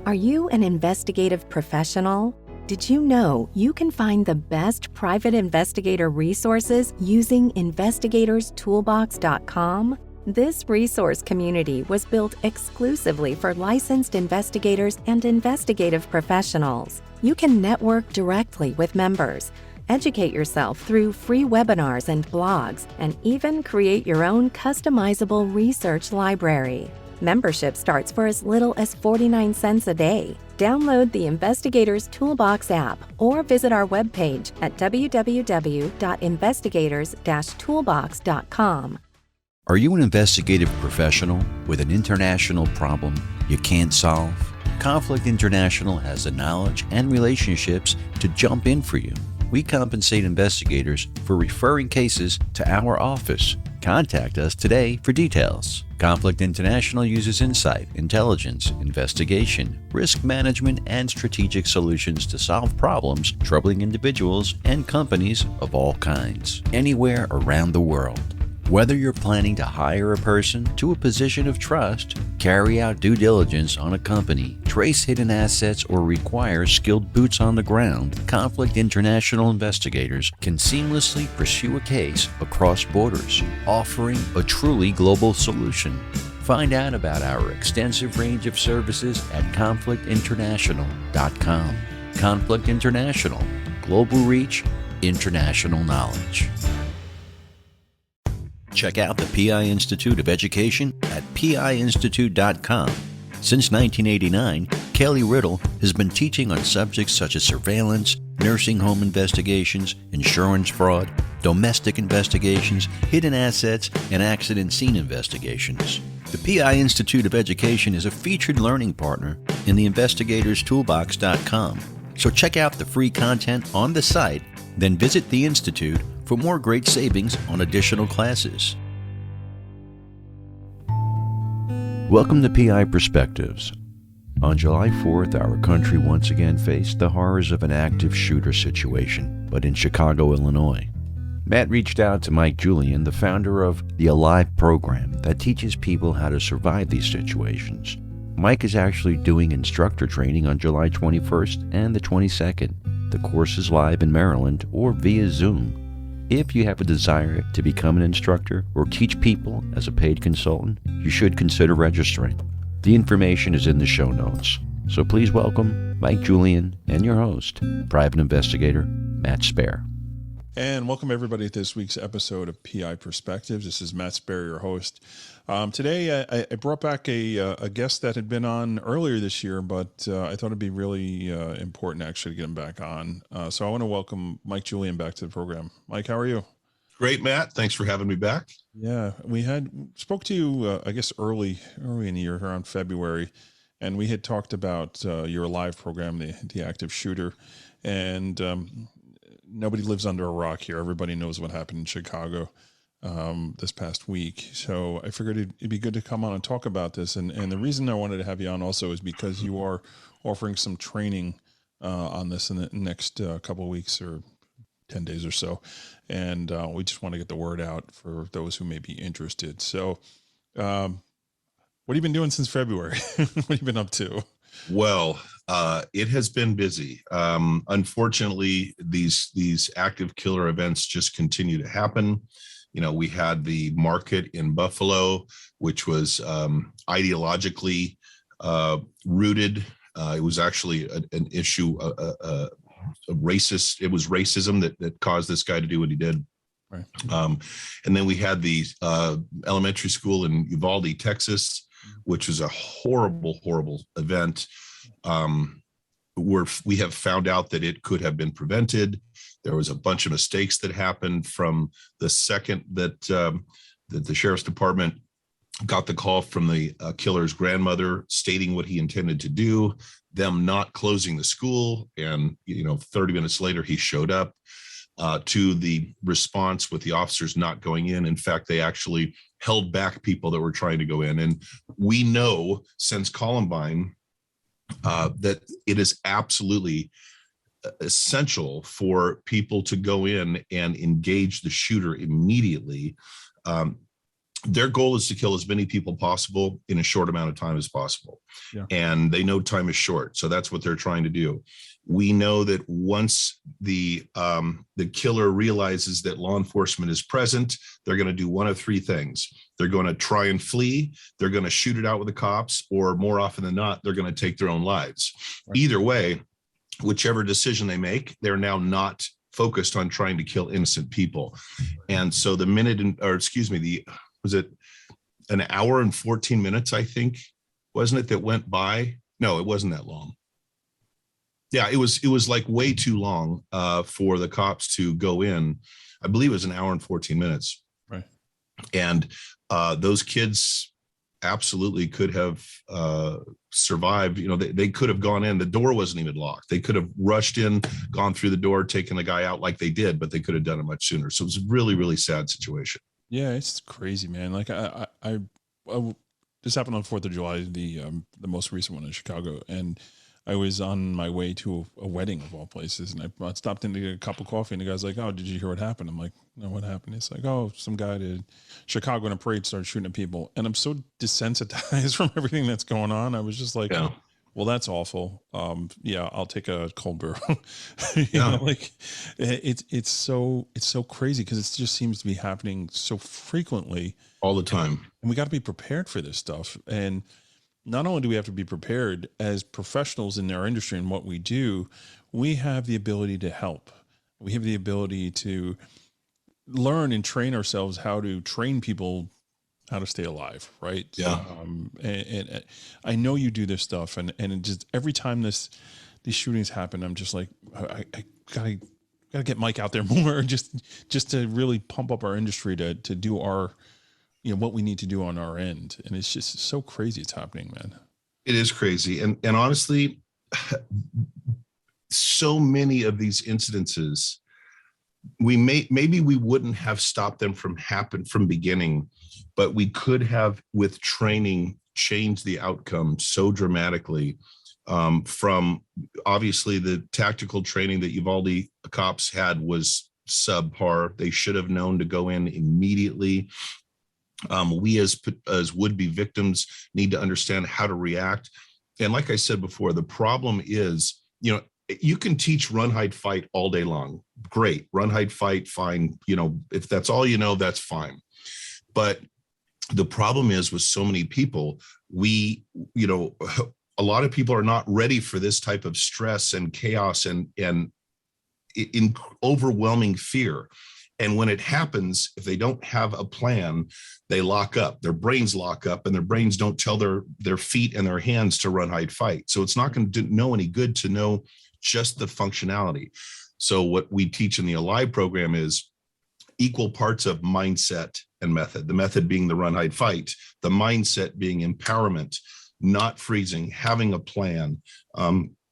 Are you an investigative professional? Did you know you can find the best private investigator resources using investigatorstoolbox.com? This resource community was built exclusively for licensed investigators and investigative professionals. You can network directly with members, educate yourself through free webinars and blogs, and even create your own customizable research library. Membership starts for as little as 49 cents a day. Download the Investigator's Toolbox app or visit our webpage at www.investigators-toolbox.com. Are you an investigative professional with an international problem you can't solve? Conflict International has the knowledge and relationships to jump in for you. We compensate investigators for referring cases to our office. Contact us today for details. Conflict International uses insight, intelligence, investigation, risk management, and strategic solutions to solve problems troubling individuals and companies of all kinds, anywhere around the world. Whether you're planning to hire a person to a position of trust, carry out due diligence on a company, trace hidden assets, or require skilled boots on the ground, Conflict International investigators can seamlessly pursue a case across borders, offering a truly global solution. Find out about our extensive range of services at conflictinternational.com. Conflict International, global reach, international knowledge. Check out the PI Institute of Education at piinstitute.com. Since 1989, Kelly Riddle has been teaching on subjects such as surveillance, nursing home investigations, insurance fraud, domestic investigations, hidden assets, and accident scene investigations. The PI Institute of Education is a featured learning partner in the investigatorstoolbox.com. So check out the free content on the site, then visit the Institute for more great savings on additional classes. Welcome to PI Perspectives. On July 4th, our country once again faced the horrors of an active shooter situation, but in Chicago, Illinois. Matt reached out to Mike Julian, the founder of the Alive program that teaches people how to survive these situations. Mike is actually doing instructor training on July 21st and the 22nd. The course is live in Maryland or via Zoom. If you have a desire to become an instructor or teach people as a paid consultant, you should consider registering. The information is in the show notes. So please welcome Mike Julian and your host, private investigator Matt Spaier. And welcome everybody to this week's episode of PI Perspectives. This is Matt Spaier, your host. Today I brought back a guest that had been on earlier this year, but I thought it'd be really important actually to get him back on. So I want to welcome Mike Julian back to the program. Mike, how are you? Great, Matt. Thanks for having me back. Yeah, we spoke to you, I guess early in the year, around February, and we had talked about your Alive program, the active shooter, and nobody lives under a rock here. Everybody knows what happened in Chicago this past week. So I figured it'd be good to come on and talk about this. And the reason I wanted to have you on also is because you are offering some training on this in the next couple of weeks or 10 days or so. And we just want to get the word out for those who may be interested. So what have you been doing since February? What have you been up to? Well, it has been busy. Unfortunately, these active killer events just continue to happen. You know, we had the market in Buffalo, which was ideologically rooted. It was actually an issue, a racist. It was racism that caused this guy to do what he did. Right. And then we had the elementary school in Uvalde, Texas, which was a horrible event, where we have found out that it could have been prevented. There was a bunch of mistakes that happened from the second that the sheriff's department got the call from the killer's grandmother stating what he intended to do, them not closing the school, and 30 minutes later he showed up, to the response with the officers not going in. In fact, they actually held back people that were trying to go in. And we know since Columbine that it is absolutely essential for people to go in and engage the shooter immediately. their goal is to kill as many people possible in a short amount of time as possible. Yeah. And they know time is short. So that's what they're trying to do. We know that once the killer realizes that law enforcement is present, they're going to do one of three things. They're going to try and flee, they're going to shoot it out with the cops, or more often than not, they're going to take their own lives. Right. Either way, whichever decision they make, they're now not focused on trying to kill innocent people. And so was it an hour and 14 minutes, I think, wasn't it, that went by? No, it wasn't that long. Yeah, it was like way too long for the cops to go in. I believe it was an hour and 14 minutes. Right. And those kids absolutely could have survived. You know, they could have gone in. The door wasn't even locked. They could have rushed in, gone through the door, taken the guy out like they did, but they could have done it much sooner. So it was a really, really sad situation. Yeah, it's crazy, man. Like I this happened on 4th of July, the most recent one in Chicago, and I was on my way to a wedding of all places, and I stopped in to get a cup of coffee, and the guy's like, "Oh, did you hear what happened?" I'm like, "No, what happened?" He's like, "Oh, some guy in Chicago in a parade started shooting at people," and I'm so desensitized from everything that's going on. I was just like, yeah. Well, that's awful. Yeah, I'll take a cold brew. you know, like it's so crazy because it just seems to be happening so frequently all the time. And we got to be prepared for this stuff. And not only do we have to be prepared as professionals in our industry and what we do, we have the ability to help. We have the ability to learn and train ourselves how to train people how to stay alive, right? Yeah. And I know you do this stuff, and it just every time these shootings happen, I'm just like, I gotta get Mike out there more, just to really pump up our industry to do our, what we need to do on our end. And it's just so crazy it's happening, man. It is crazy, and honestly, so many of these incidences, maybe we wouldn't have stopped them from beginning, but we could have, with training, changed the outcome so dramatically. From obviously the tactical training that Uvalde cops had was subpar. They should have known to go in immediately. We as would-be victims need to understand how to react. And like I said before, the problem is, you can teach run, hide, fight all day long. Great. Run, hide, fight, fine. If that's all that's fine. But the problem is, with so many people, a lot of people are not ready for this type of stress and chaos and in overwhelming fear. And when it happens, if they don't have a plan, they lock up. Their brains lock up, and their brains don't tell their feet and their hands to run, hide, fight. So it's not going to know any good to know just the functionality. So what we teach in the Alive program is equal parts of mindset and method. The method being the run, hide, fight. The mindset being empowerment, not freezing, having a plan,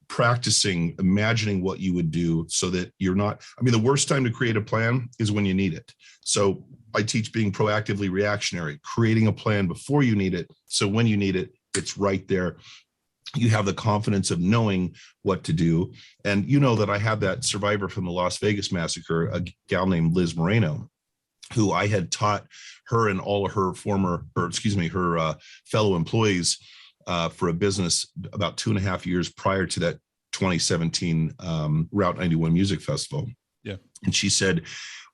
practicing, imagining what you would do so that you're not, the worst time to create a plan is when you need it. So I teach being proactively reactionary, creating a plan before you need it. So when you need it, it's right there. You have the confidence of knowing what to do. And that I had that survivor from the Las Vegas massacre, a gal named Liz Moreno, who I had taught her and all of her her fellow employees for a business about 2.5 years prior to that 2017 Route 91 Music Festival. Yeah. And she said,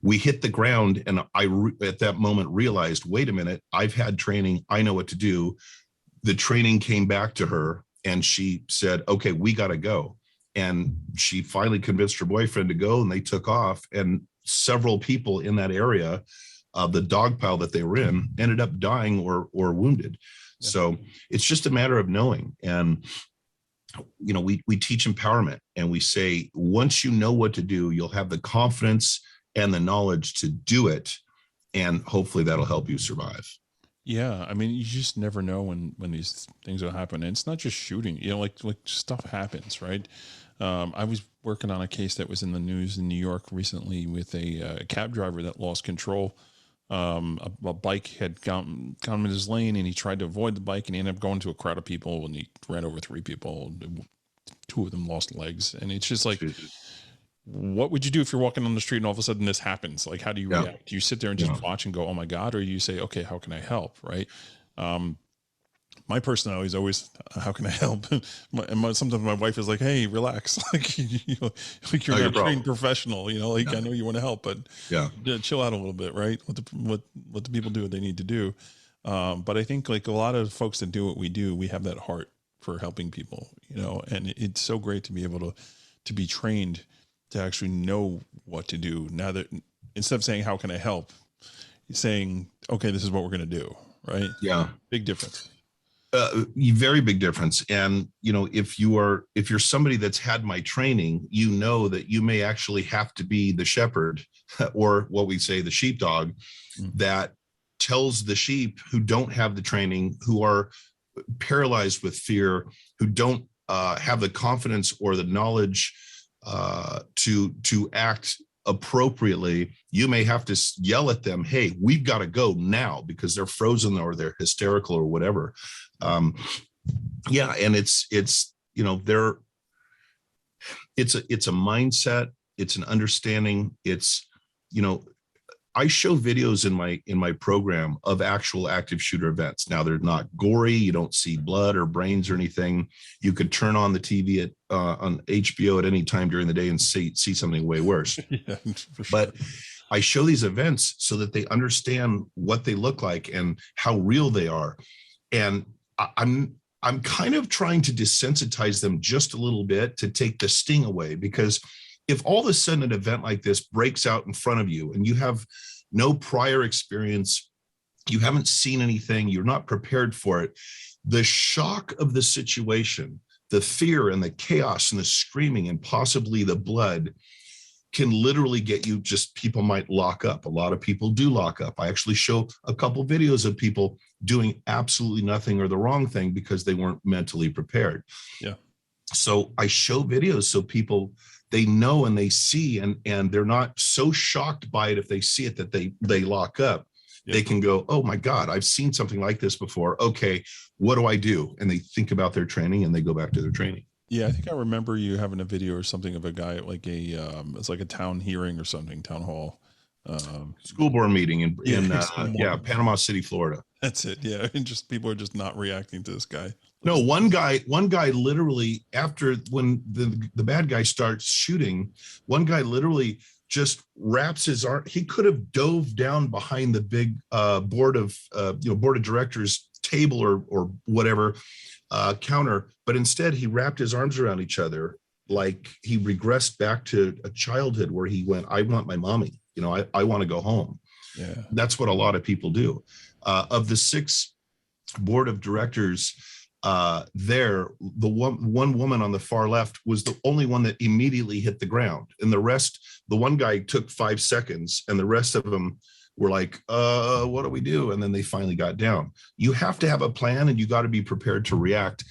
we hit the ground, and I at that moment realized, wait a minute, I've had training. I know what to do. The training came back to her, and she said, okay, we got to go. And she finally convinced her boyfriend to go, and they took off. And several people in that area of the dog pile that they were in ended up dying or wounded. Yeah. So it's just a matter of knowing. And, we teach empowerment, and we say, once you know what to do, you'll have the confidence and the knowledge to do it. And hopefully that'll help you survive. Yeah. You just never know when these things will happen. And it's not just shooting, like stuff happens, right? I was working on a case that was in the news in New York recently with a cab driver that lost control. A bike had gone in his lane, and he tried to avoid the bike, and he ended up going to a crowd of people, and he ran over 3 people. 2 of them lost legs. And it's just like, what would you do if you're walking on the street and all of a sudden this happens? Like, how do you react? Do you sit there and just watch and go, oh my God? Or you say, okay, how can I help? Right. My personality is always, how can I help? Sometimes my wife is like, hey, relax. Like, like you're not a trained professional, like I know you want to help, but chill out a little bit. Right. Let the people do what they need to do. But I think like a lot of folks that do what we do, we have that heart for helping people, and it's so great to be able to be trained to actually know what to do. Now that instead of saying, how can I help? Saying, okay, this is what we're going to do. Right. Yeah. Big difference. Very big difference. And, if you're somebody that's had my training, that you may actually have to be the shepherd or what we say, the sheepdog that tells the sheep who don't have the training, who are paralyzed with fear, who don't have the confidence or the knowledge to act appropriately. You may have to yell at them, hey, we've got to go now, because they're frozen or they're hysterical or whatever. And it's a mindset. It's an understanding. It's, I show videos in my program of actual active shooter events. Now, they're not gory. You don't see blood or brains or anything. You could turn on the TV on HBO at any time during the day and see something way worse. Yeah, for sure. But I show these events so that they understand what they look like and how real they are. And I'm kind of trying to desensitize them just a little bit to take the sting away, because if all of a sudden an event like this breaks out in front of you and you have no prior experience, you haven't seen anything, you're not prepared for it, the shock of the situation, the fear and the chaos and the screaming and possibly the blood can literally get you, people might lock up. A lot of people do lock up. I actually show a couple videos of people doing absolutely nothing or the wrong thing because they weren't mentally prepared. Yeah. So I show videos so people, they know and they see, and they're not so shocked by it if they see it that they lock up. Yep. They can go, oh my God, I've seen something like this before. Okay, what do I do? And they think about their training and they go back to their training. Yeah, I think I remember you having a video or something of a guy at like it's like a town hearing or something, town hall. School board meeting in Panama City, Florida. That's it. Yeah. And just people are just not reacting to this guy. No, one guy literally, after when the bad guy starts shooting, one guy literally just wraps his arm. He could have dove down behind the big board of directors table or whatever counter, but instead he wrapped his arms around each other, like he regressed back to a childhood where he went, I want my mommy. I want to go home. Yeah, that's what a lot of people do. Of the 6 board of directors the one woman on the far left was the only one that immediately hit the ground. And the rest, the one guy took 5 seconds and the rest of them were like, what do we do? And then they finally got down. You have to have a plan and you got to be prepared to react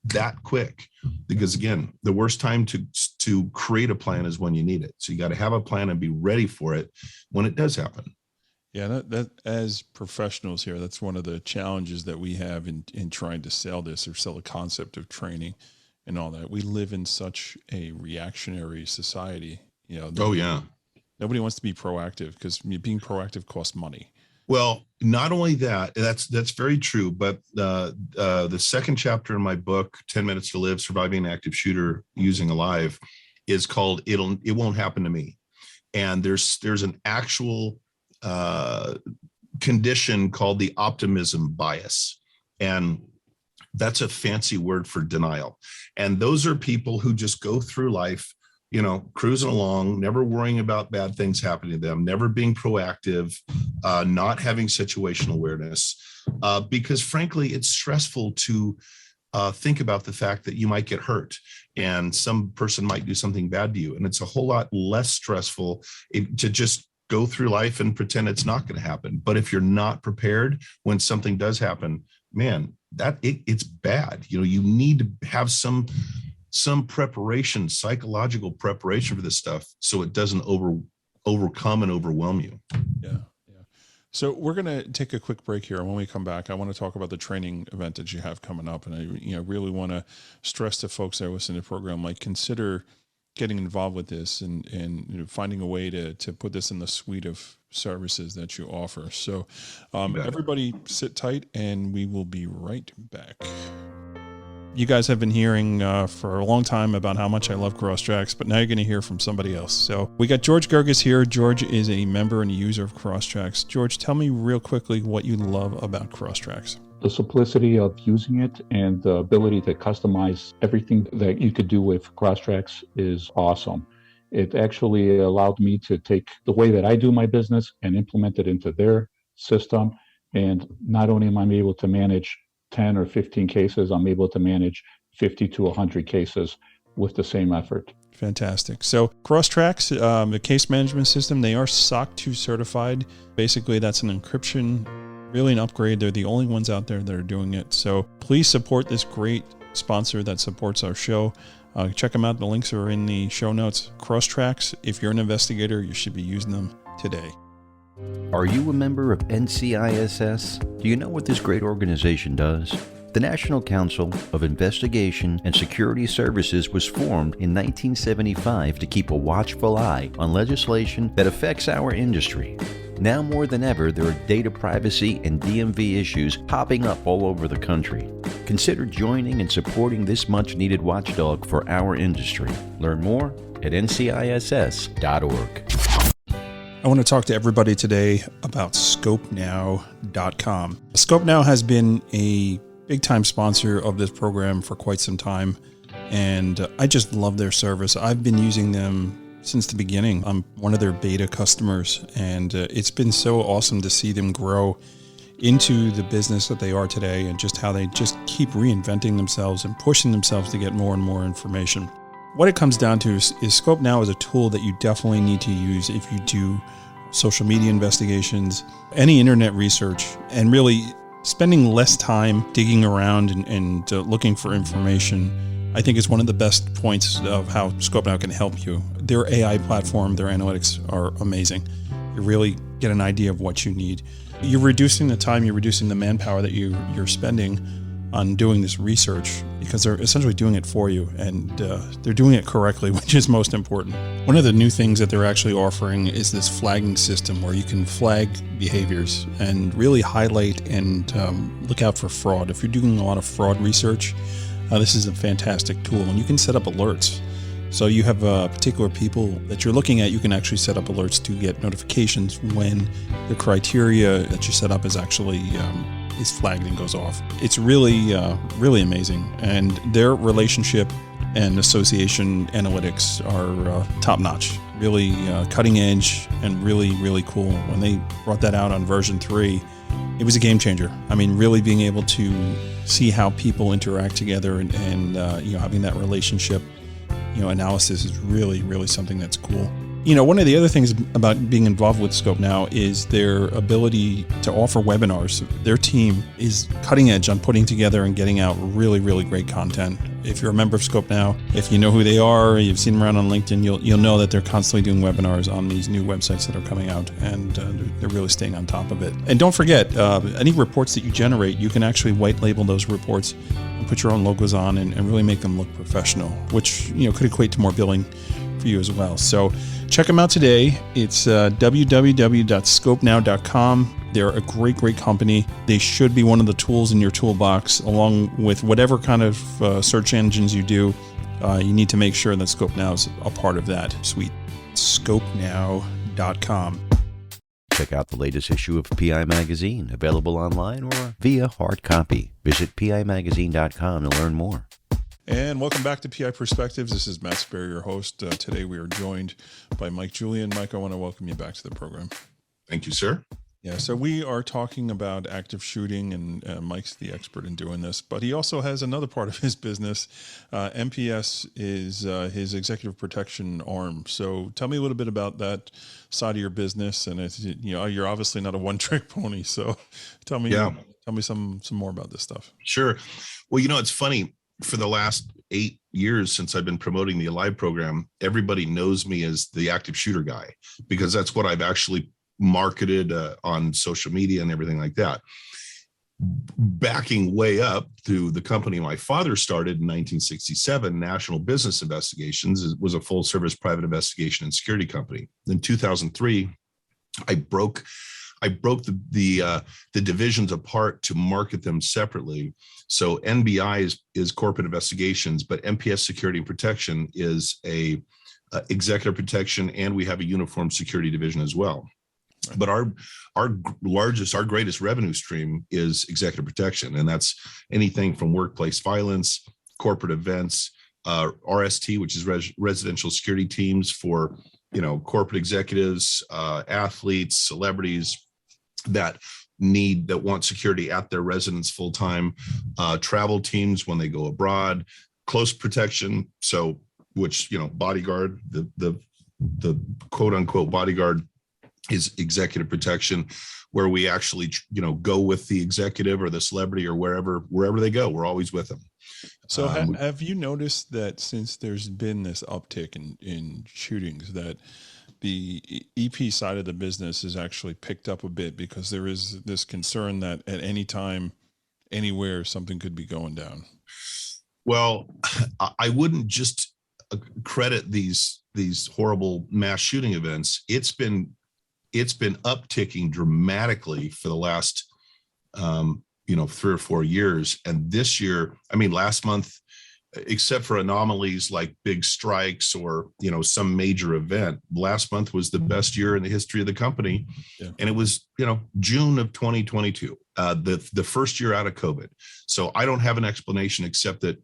that quick, because again, the worst time to create a plan is when you need it. So you got to have a plan and be ready for it when it does happen. Yeah, that as professionals here, that's one of the challenges that we have in trying to sell this or sell the concept of training and all that. We live in such a reactionary society. Nobody wants to be proactive because being proactive costs money. Well, not only that, that's very true. But the second chapter in my book, 10 Minutes to Live: Surviving an Active Shooter Using a Live, is called "It Won't Happen to Me," and there's an actual condition called the optimism bias, and that's a fancy word for denial. And those are people who just go through life, cruising along, never worrying about bad things happening to them, never being proactive, not having situational awareness, because frankly, it's stressful to think about the fact that you might get hurt and some person might do something bad to you. And it's a whole lot less stressful to just go through life and pretend it's not going to happen. But if you're not prepared when something does happen, man, it's bad. You need to have some preparation, psychological preparation for this stuff, so it doesn't overcome and overwhelm you. Yeah. So we're going to take a quick break here. And when we come back, I want to talk about the training event that you have coming up. And I really want to stress to folks that listen to the program, like, consider getting involved with this and finding a way to put this in the suite of services that you offer. So everybody sit tight and we will be right back. You guys have been hearing for a long time about how much I love Crosstracks, but now you're going to hear from somebody else. So we got George Gerges here. George is a member and a user of Crosstracks. George, tell me real quickly what you love about Crosstracks. The simplicity of using it and the ability to customize everything that you could do with Crosstracks is awesome. It actually allowed me to take the way that I do my business and implement it into their system. And not only am I able to manage 10 or 15 cases, I'm able to manage 50 to 100 cases with the same effort. Fantastic. So Crosstracks, the case management system, they are SOC 2 certified. Basically, that's an encryption, really an upgrade. They're the only ones out there that are doing it. So please support this great sponsor that supports our show. Check them out. The links are in the show notes. Crosstracks, if you're an investigator, you should be using them today. Are you a member of NCISS? Do you know what this great organization does? The National Council of Investigation and Security Services was formed in 1975 to keep a watchful eye on legislation that affects our industry. Now more than ever, there are data privacy and DMV issues popping up all over the country. Consider joining and supporting this much-needed watchdog for our industry. Learn more at nciss.org. I want to talk to everybody today about ScopeNow.com. ScopeNow has been a big-time sponsor of this program for quite some time, and I just love their service. I've been using them since the beginning. I'm one of their beta customers, and it's been so awesome to see them grow into the business that they are today and just how they just keep reinventing themselves and pushing themselves to get more and more information. What it comes down to is ScopeNow is a tool that you definitely need to use if you do social media investigations, any internet research, and really spending less time digging around and looking for information. I think is one of the best points of how ScopeNow can help you. Their AI platform, their analytics are amazing. You really get an idea of what you need. You're reducing the time, you're reducing the manpower that you're spending on doing this research because they're essentially doing it for you, and they're doing it correctly, which is most important. One of the new things that they're actually offering is this flagging system where you can flag behaviors and really highlight and look out for fraud. If you're doing a lot of fraud research, this is a fantastic tool, and you can set up alerts. So you have particular people that you're looking at, you can actually set up alerts to get notifications when the criteria that you set up is actually is flagged and goes off. It's really, really amazing. And their relationship and association analytics are top notch, really cutting edge and really, really cool. When they brought that out on version 3, it was a game changer. I mean, really being able to see how people interact together and having that relationship, analysis is really, really something that's cool. One of the other things about being involved with ScopeNow is their ability to offer webinars. Their team is cutting edge on putting together and getting out really, really great content. If you're a member of ScopeNow, if you know who they are, you've seen them around on LinkedIn, you'll know that they're constantly doing webinars on these new websites that are coming out, and they're really staying on top of it. And don't forget, any reports that you generate, you can actually white label those reports and put your own logos on and really make them look professional, which could equate to more billing for you as well. So check them out today. It's www.scopenow.com. They're a great, great company. They should be one of the tools in your toolbox, along with whatever kind of search engines you do. You need to make sure that ScopeNow is a part of that suite. Scopenow.com. Check out the latest issue of PI Magazine, available online or via hard copy. Visit PIMagazine.com to learn more. And welcome back to PI Perspectives. This is Matt Spaier, your host. Today we are joined by Mike Julian. Mike, I want to welcome you back to the program. Thank you, sir. Yeah, so we are talking about active shooting, and Mike's the expert in doing this, but he also has another part of his business. MPS is his executive protection arm. So tell me a little bit about that side of your business. And you're obviously not a one-trick pony. So tell me some more about this stuff. Sure. Well, it's funny. For the last 8 years since I've been promoting the Alive program, everybody knows me as the active shooter guy, because that's what I've actually marketed on social media and everything like that. backing way up to the company my father started in 1967, National Business Investigations. It was a full service private investigation and security company. In 2003, I broke the divisions apart to market them separately. So NBI is corporate investigations, but MPS Security and Protection is a executive protection, and we have a uniform security division as well. But our greatest revenue stream is executive protection, and that's anything from workplace violence, corporate events, RST, which is residential security teams for corporate executives, athletes, celebrities that want security at their residence full time, travel teams when they go abroad, close protection. So, which bodyguard, the quote unquote bodyguard is executive protection, where we actually go with the executive or the celebrity or wherever they go. We're always with them. So have you noticed that since there's been this uptick in shootings, that the EP side of the business has actually picked up a bit, because there is this concern that at any time, anywhere, something could be going down? Well, I wouldn't just credit these horrible mass shooting events. It's been upticking dramatically for the last 3 or 4 years. And this year, last month, except for anomalies like big strikes or some major event, last month was the best year in the history of the company. Yeah. And it was June of 2022, the first year out of COVID. So I don't have an explanation except that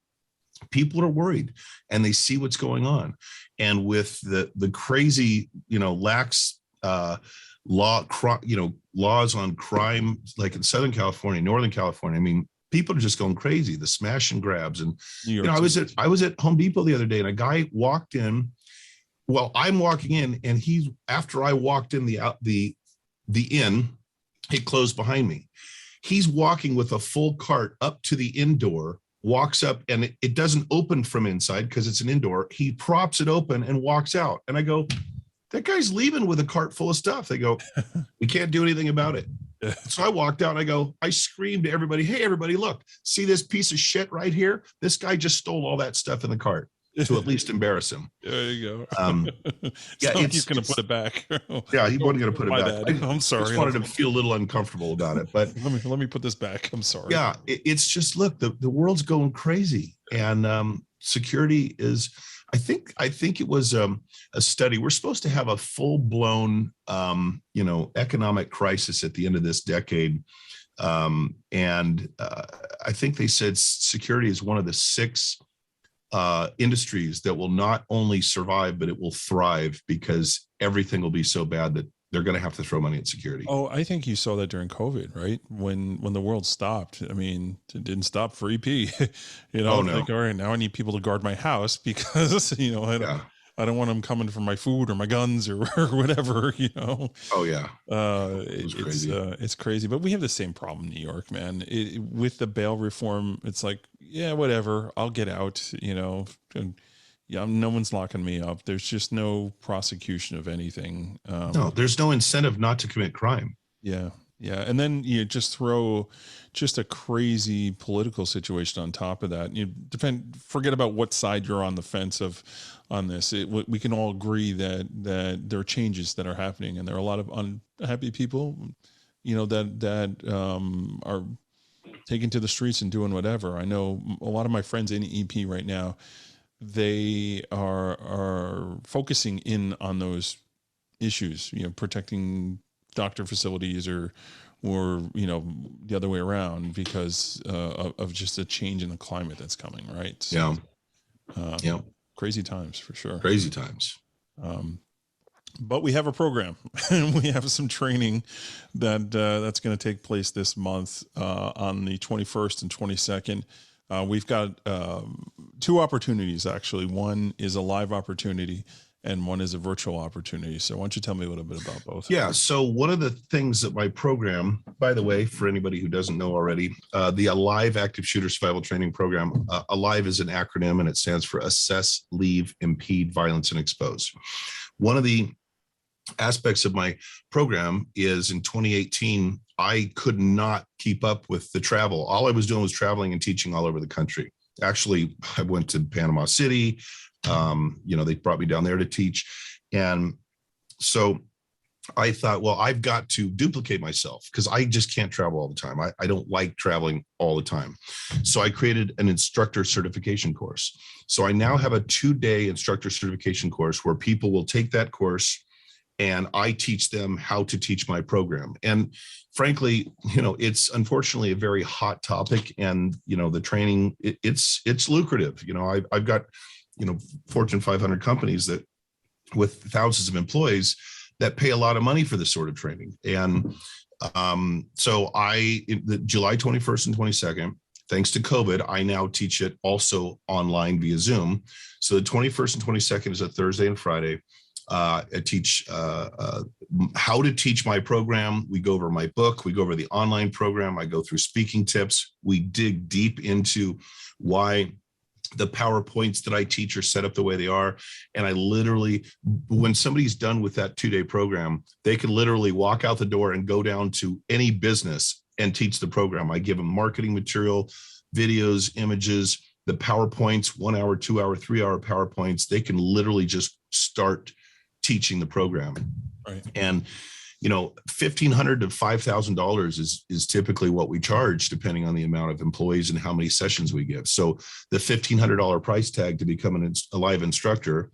people are worried and they see what's going on. And with the crazy lax laws on crime, like in Southern California, Northern California, people are just going crazy, the smash and grabs. And I was at Home Depot the other day, and a guy walked in. Well, I'm walking in, and after I walked in the inn, it closed behind me. He's walking with a full cart up to the indoor, walks up, and it doesn't open from inside because it's an indoor. He props it open and walks out. And I go, that guy's leaving with a cart full of stuff. They go, we can't do anything about it. So I walked out and I screamed to everybody, hey, everybody, look, see this piece of shit right here? This guy just stole all that stuff in the cart, to at least embarrass him. There you go. He's going to put it back. Yeah, he wasn't going to put it back. I'm sorry. I just wanted to feel a little uncomfortable about it. But let me put this back. I'm sorry. Yeah, it's just, look, the world's going crazy. And security is, I think it was a study. We're supposed to have a full-blown, economic crisis at the end of this decade. And I think they said security is one of the 6 industries that will not only survive, but it will thrive, because everything will be so bad that they're going to have to throw money at security. Oh, I think you saw that during COVID, right? When the world stopped. It didn't stop for EP. No. Like, all right, now I need people to guard my house because, I don't want them coming for my food or my guns or whatever, Oh yeah. It's crazy, but we have the same problem in New York, man. With the bail reform, it's like, yeah, whatever, I'll get out, no one's locking me up. There's just no prosecution of anything. No, there's no incentive not to commit crime. Yeah. Yeah. And then you just throw just a crazy political situation on top of that. Forget about what side you're on the fence on this. We can all agree that there are changes that are happening, and there are a lot of unhappy people, that are taking to the streets and doing whatever. I know a lot of my friends in EP right now, they are focusing in on those issues, protecting doctor facilities or the other way around, because of just a change in the climate that's coming, right? So, yeah. Crazy times for sure. Crazy times. But we have a program and we have some training that's going to take place this month on the 21st and 22nd. We've got 2 opportunities, actually. One is a live opportunity and one is a virtual opportunity. So why don't you tell me a little bit about both? Yeah. So one of the things that my program, by the way, for anybody who doesn't know already, the Alive Active Shooter Survival Training Program, Alive is an acronym, and it stands for Assess, Leave, Impede, Violence, and Expose. One of the aspects of my program is in 2018, I could not keep up with the travel. All I was doing was traveling and teaching all over the country. Actually, I went to Panama City. They brought me down there to teach. And so I thought, well, I've got to duplicate myself because I just can't travel all the time. I don't like traveling all the time. So I created an instructor certification course. So I now have a 2-day instructor certification course where people will take that course and I teach them how to teach my program. And frankly, it's unfortunately a very hot topic, and, the training, it's lucrative. I've got, Fortune 500 companies that with thousands of employees that pay a lot of money for this sort of training. And so the July 21st and 22nd, thanks to COVID, I now teach it also online via Zoom. So the 21st and 22nd is a Thursday and Friday. I teach how to teach my program. We go over my book. We go over the online program. I go through speaking tips. We dig deep into why the PowerPoints that I teach are set up the way they are. And I literally, when somebody's done with that 2-day program, they can literally walk out the door and go down to any business and teach the program. I give them marketing material, videos, images, the PowerPoints, 1 hour, 2 hour, 3 hour PowerPoints. They can literally just start teaching the program. Right. And $1,500 to $5,000 is typically what we charge, depending on the amount of employees and how many sessions we give. So the $1,500 price tag to become a live instructor,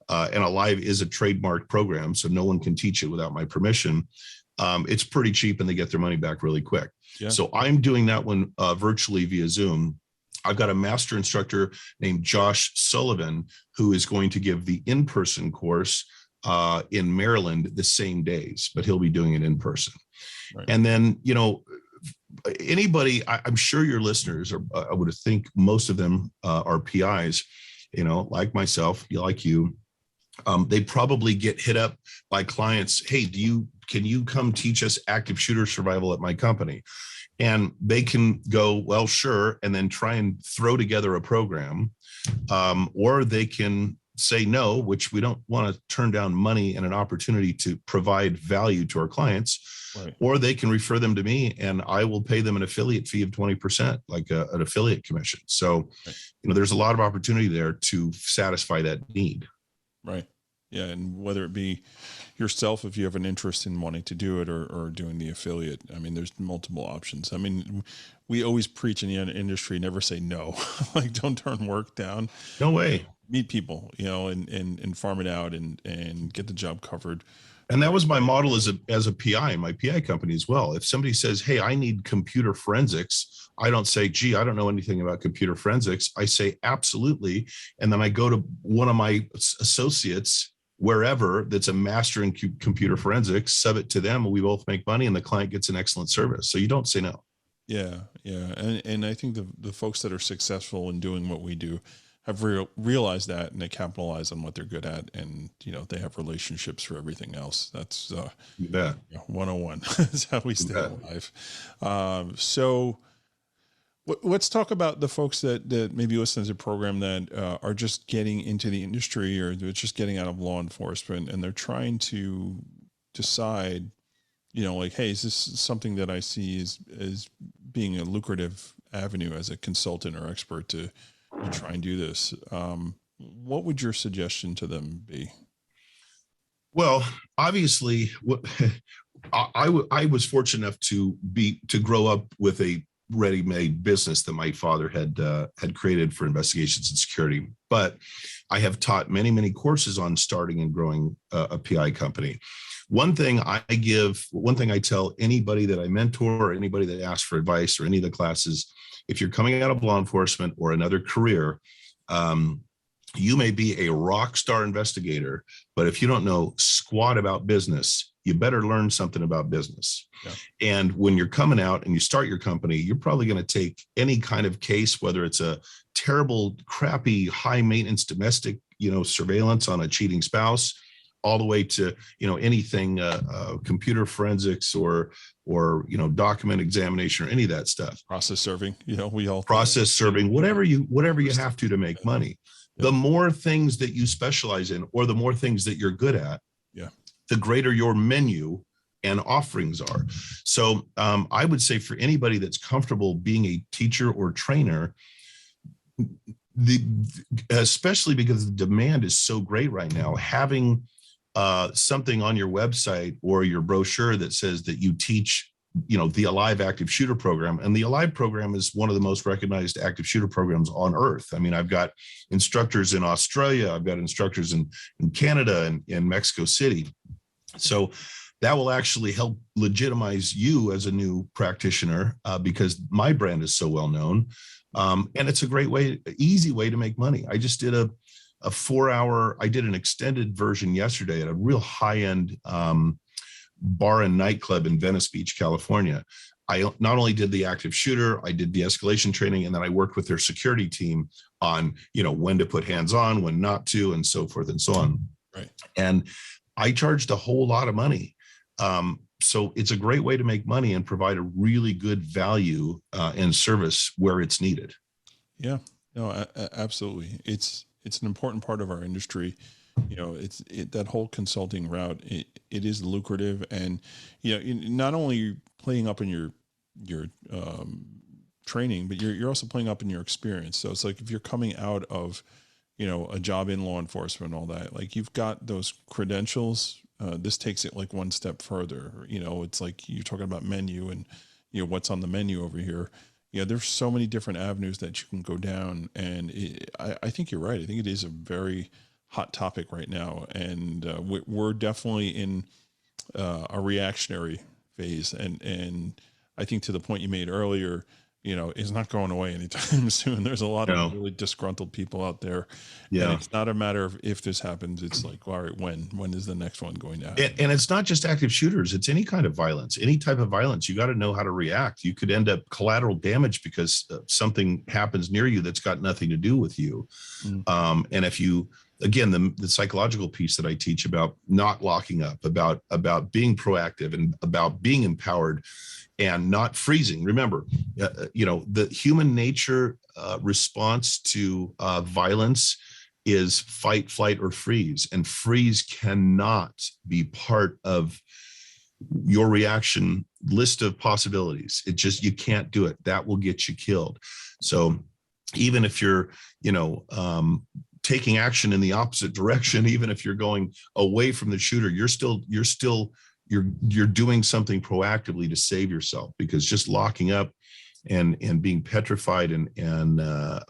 and a live is a trademark program, so no one can teach it without my permission. It's pretty cheap, and they get their money back really quick. Yeah. So I'm doing that one virtually via Zoom. I've got a master instructor named Josh Sullivan who is going to give the in-person course in Maryland the same days, but he'll be doing it in person. Right. And then, anybody, I'm sure your listeners are, I would think most of them are PIs, like myself, like you. They probably get hit up by clients. Hey, can you come teach us active shooter survival at my company? And they can go, well, sure, and then try and throw together a program, or they can say no, which we don't want to turn down money and an opportunity to provide value to our clients, right. Or they can refer them to me and I will pay them an affiliate fee of 20%, like an affiliate commission. So, right. There's a lot of opportunity there to satisfy that need. Right. Yeah. And whether it be yourself, if you have an interest in wanting to do it, or doing the affiliate, there's multiple options. We always preach in the industry, never say no. Like, don't turn work down. No way. Meet people, and farm it out and get the job covered. And that was my model as a PI, my PI company as well. If somebody says, hey, I need computer forensics, I don't say, gee, I don't know anything about computer forensics. I say, absolutely. And then I go to one of my associates, wherever, that's a master in computer forensics, sub it to them, and we both make money, and the client gets an excellent service. So you don't say no. Yeah. Yeah. And I think the folks that are successful in doing what we do have realized that, and they capitalize on what they're good at, and they have relationships for everything else. That's 101. That's how we stay alive. So let's talk about the folks that maybe listen to the program that are just getting into the industry, or they're just getting out of law enforcement, and they're trying to decide, like, hey, is this something that I see as being a lucrative avenue as a consultant or expert to try and do this? What would your suggestion to them be? Well, obviously, I was fortunate enough to grow up with a ready-made business that my father had created for investigations and security. But I have taught many, many courses on starting and growing a PI company. One thing I tell anybody that I mentor, or anybody that asks for advice, or any of the classes, if you're coming out of law enforcement or another career, you may be a rock star investigator, but if you don't know squat about business, you better learn something about business. Yeah. And when you're coming out and you start your company, you're probably going to take any kind of case, whether it's a terrible, crappy, high maintenance domestic, surveillance on a cheating spouse, all the way to, anything, computer forensics or document examination, or any of that stuff. Process serving, process serving, whatever you have to make money. Yeah. The more things that you specialize in, or the more things that you're good at, the greater your menu and offerings are. So I would say for anybody that's comfortable being a teacher or trainer, especially because the demand is so great right now, having something on your website or your brochure that says that you teach, the Alive Active Shooter program. And the Alive program is one of the most recognized active shooter programs on earth. I mean, I've got instructors in Australia, I've got instructors in Canada and in Mexico City. So that will actually help legitimize you as a new practitioner because my brand is so well known. And it's a great way, easy way to make money. I just did a 4-hour, I did an extended version yesterday at a real high-end bar and nightclub in Venice Beach, California. I not only did the active shooter, I did de-escalation training, and then I worked with their security team on, when to put hands on, when not to, and so forth and so on. Right. And I charged a whole lot of money. So it's a great way to make money and provide a really good value and service where it's needed. Yeah, no, absolutely. It's an important part of our industry. That whole consulting route, it is lucrative, and not only playing up in your training, but you're also playing up in your experience. So it's like if you're coming out of a job in law enforcement and all that, like you've got those credentials. This takes it like one step further. It's like you're talking about menu and what's on the menu over here. There's so many different avenues that you can go down, and I think you're right. I think it is a very hot topic right now, and we're definitely in a reactionary phase, and I think to the point you made earlier, is not going away anytime soon. There's a lot of really disgruntled people out there. Yeah. And it's not a matter of if this happens. It's like, all right, when is the next one going to happen? And it's not just active shooters. It's any kind of violence, any type of violence. You got to know how to react. You could end up collateral damage because something happens near you that's got nothing to do with you. And if you, again, the psychological piece that I teach about not locking up, about being proactive and about being empowered and not freezing. Remember, the human nature response to violence is fight, flight, or freeze. And freeze cannot be part of your reaction list of possibilities. You can't do it. That will get you killed. So even if you're, taking action in the opposite direction, even if you're going away from the shooter, you're doing something proactively to save yourself, because just locking up and being petrified and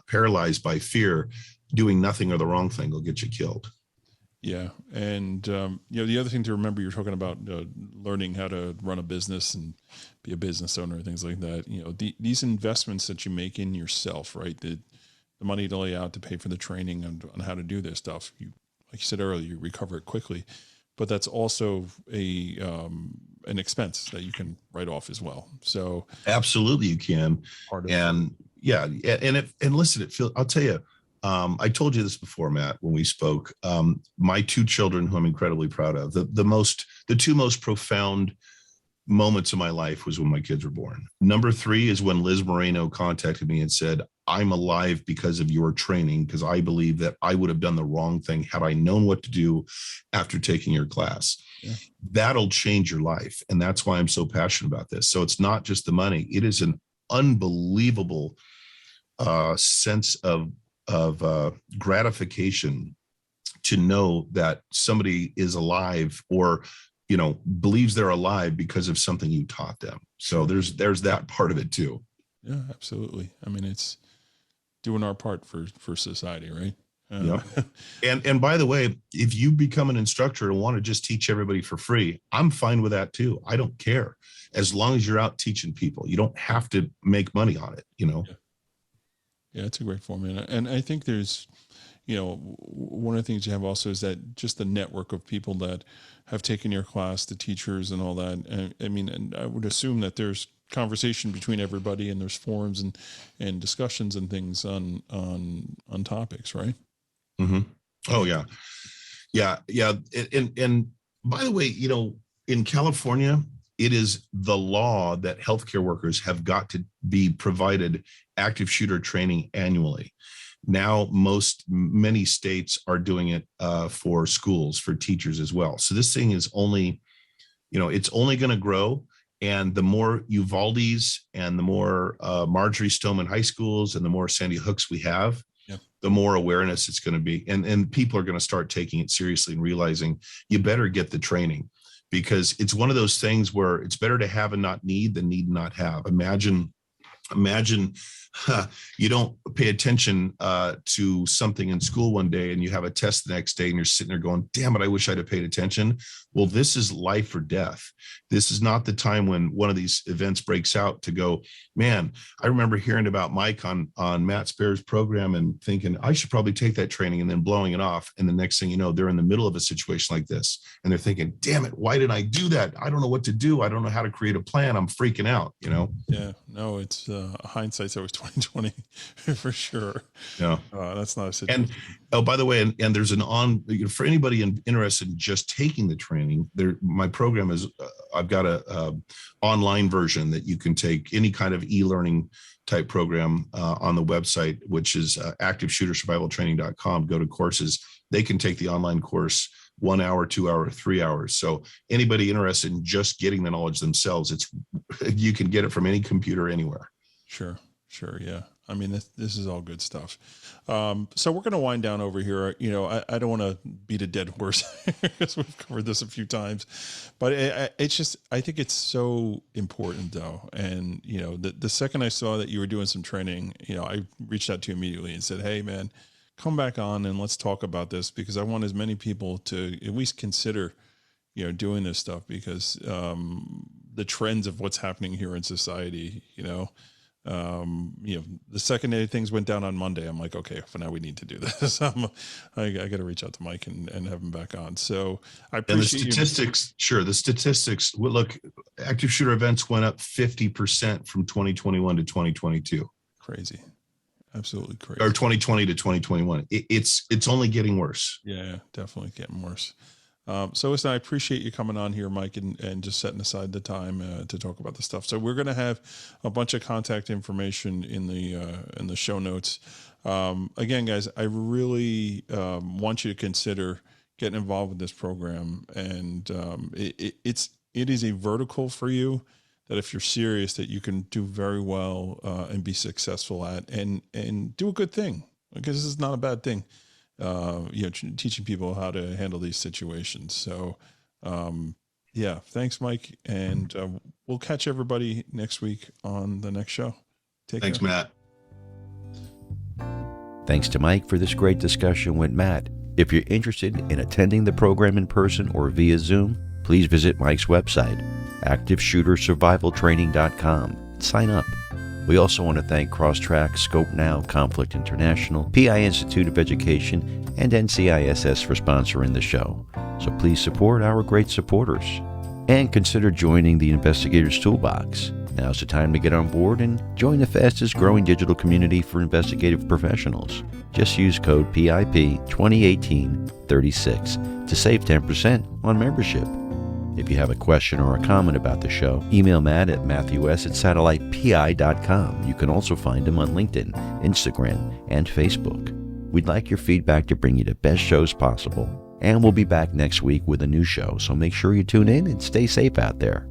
paralyzed by fear, doing nothing or the wrong thing will get you killed. Yeah. And, the other thing to remember, you're talking about learning how to run a business and be a business owner and things like that. These investments that you make in yourself, right? The money to lay out to pay for the training on how to do this stuff. Like you said earlier, you recover it quickly, but that's also an expense that you can write off as well. So absolutely you can. And listen, I'll tell you, I told you this before, Matt, when we spoke. My 2 children, who I'm incredibly proud of, the 2 most profound moments of my life was when my kids were born. Number 3 is when Liz Moreno contacted me and said, I'm alive because of your training, because I believe that I would have done the wrong thing had I known what to do after taking your class. Yeah. That'll change your life. And that's why I'm so passionate about this. So it's not just the money. It is an unbelievable sense of gratification to know that somebody is alive or believes they're alive because of something you taught them. So there's that part of it too. Yeah, absolutely. I mean, it's doing our part for society, right? Yeah. And by the way, if you become an instructor and want to just teach everybody for free, I'm fine with that too. I don't care, as long as you're out teaching people. You don't have to make money on it, Yeah, it's a great format. And I think there's, one of the things you have also is that just the network of people that have taken your class, the teachers and all that. And I would assume that there's conversation between everybody, and there's forums and discussions and things on topics, right? Mm-hmm. Oh yeah. And by the way, in California, it is the law that healthcare workers have got to be provided active shooter training annually. Now, many states are doing it for schools, for teachers as well. So this thing is only, it's only going to grow. And the more Uvaldes and the more Marjorie Stoneman high schools and the more Sandy Hooks we have, the more awareness it's going to be. And people are going to start taking it seriously and realizing you better get the training, because it's one of those things where it's better to have and not need than need and not have. Imagine you don't pay attention to something in school one day and you have a test the next day and you're sitting there going, damn it, I wish I'd have paid attention. Well, this is life or death. This is not the time when one of these events breaks out to go, man, I remember hearing about Mike on Matt Spaier's program and thinking I should probably take that training, and then blowing it off. And the next thing you know, they're in the middle of a situation like this and they're thinking, damn it, why did I do that? I don't know what to do. I don't know how to create a plan. I'm freaking out, Yeah, no, it's hindsight's always 2020 for sure. Yeah. That's not a situation. And by the way, and there's for anybody interested in just taking the training, my program is, I've got a online version that you can take, any kind of e-learning type program on the website, which is activeshootersurvivaltraining.com. Go to courses. They can take the online course 1 hour, 2 hour, 3 hours. So anybody interested in just getting the knowledge themselves, you can get it from any computer anywhere. Sure. Yeah. I mean, this is all good stuff. So we're going to wind down over here. I don't want to beat a dead horse because we've covered this a few times, but I think it's so important though. And, the second I saw that you were doing some training, I reached out to you immediately and said, hey man, come back on and let's talk about this, because I want as many people to at least consider, doing this stuff, because the trends of what's happening here in society, the second day things went down on Monday, I'm like, okay, for now we need to do this. I got to reach out to Mike and have him back on. So I appreciate the statistics. Look, active shooter events went up 50% from 2021 to 2022. Crazy. Absolutely crazy. Or 2020 to 2021. It's only getting worse. Yeah, definitely getting worse. So listen, I appreciate you coming on here, Mike, and just setting aside the time to talk about the stuff. So we're going to have a bunch of contact information in the show notes. Again, guys, I really want you to consider getting involved with this program, and it is a vertical for you that if you're serious, that you can do very well and be successful at, and do a good thing, because this is not a bad thing. Teaching people how to handle these situations. So, thanks, Mike. And we'll catch everybody next week on the next show. Thanks, care. Matt. Thanks to Mike for this great discussion with Matt. If you're interested in attending the program in person or via Zoom, please visit Mike's website, activeshootersurvivaltraining.com. Sign up. We also want to thank Crosstrack, Scope Now, Conflict International, PI Institute of Education, and NCISS for sponsoring the show. So please support our great supporters. And consider joining the Investigator's Toolbox. Now's the time to get on board and join the fastest growing digital community for investigative professionals. Just use code PIP 2018-36 to save 10% on membership. If you have a question or a comment about the show, email Matt at matthews@satellitepi.com. You can also find him on LinkedIn, Instagram, and Facebook. We'd like your feedback to bring you the best shows possible. And we'll be back next week with a new show, so make sure you tune in and stay safe out there.